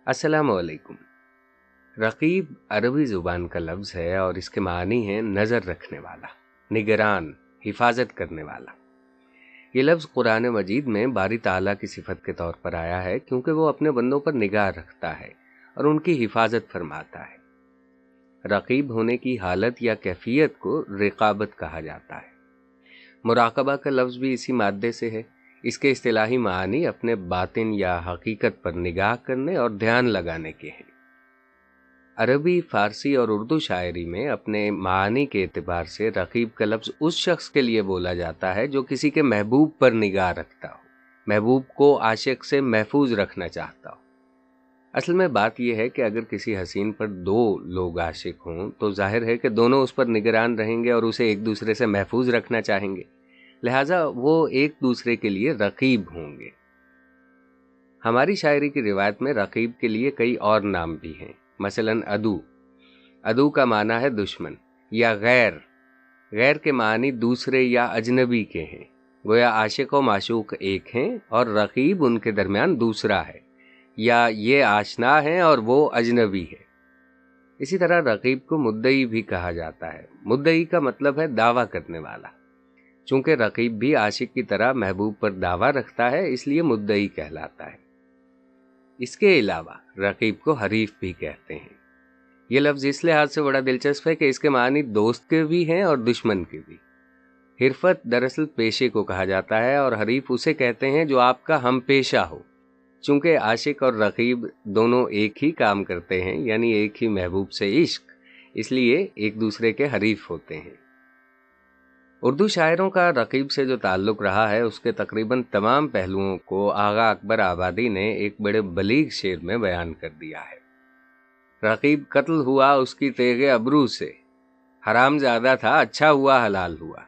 अस्सलाम वालेकुम। रकीब अरबी ज़ुबान का लफ्ज़ है और इसके मानी है नज़र रखने वाला, निगरान, हिफाजत करने वाला। ये लफ्ज़ कुरान मजीद में बारी ताला की सिफत के तौर पर आया है क्योंकि वो अपने बंदों पर निगाह रखता है और उनकी हिफाजत फरमाता है। रकीब होने की हालत या कैफियत को रिकाबत कहा जाता है। मुराकबा का लफ्ज़ भी इसी मादे से है। इसके इस्तिलाही मानी अपने बातिन या हकीकत पर निगाह करने और ध्यान लगाने के हैं। अरबी, फारसी और उर्दू शायरी में अपने मानी के एतबार से रकीब का लफ्ज़ उस शख्स के लिए बोला जाता है जो किसी के महबूब पर निगाह रखता हो, महबूब को आशिक से महफूज रखना चाहता हो। असल में बात यह है कि अगर किसी हसीन पर दो लोग आशिक हों तो जाहिर है कि दोनों उस पर निगरान रहेंगे और उसे एक दूसरे से महफूज रखना चाहेंगे, लिहाजा वो एक दूसरे के लिए रकीब होंगे। हमारी शायरी की रिवायत में रकीब के लिए कई और नाम भी हैं। मसलन अदू का माना है दुश्मन या गैर के मानी दूसरे या अजनबी के हैं। गोया आशिक और माशूक एक हैं और रकीब उनके दरमियान दूसरा है, या ये आशना है और वो अजनबी है। इसी तरह रकीब को मुद्दई भी कहा जाता है। मुद्दई का मतलब है दावा करने वाला। चूंकि रकीब भी आशिक की तरह महबूब पर दावा रखता है, इसलिए मुद्दई कहलाता है। इसके अलावा रकीब को हरीफ भी कहते हैं। यह लफ्ज़ इस लिहाज से बड़ा दिलचस्प है कि इसके मानी दोस्त के भी हैं और दुश्मन के भी। हिरफत दरअसल पेशे को कहा जाता है और हरीफ उसे कहते हैं जो आपका हम पेशा हो। चूंकि आशिक और रकीब दोनों एक ही काम करते हैं, यानी एक ही महबूब से इश्क, इसलिए एक दूसरे के हरीफ होते हैं। उर्दू शायरों का रकीब से जो ताल्लुक़ रहा है उसके तकरीबन तमाम पहलुओं को आगा अकबर आबादी ने एक बड़े बलीग शेर में बयान कर दिया है। रकीब कत्ल हुआ उसकी तेगे अबरू से, हराम ज़्यादा था अच्छा हुआ हलाल हुआ।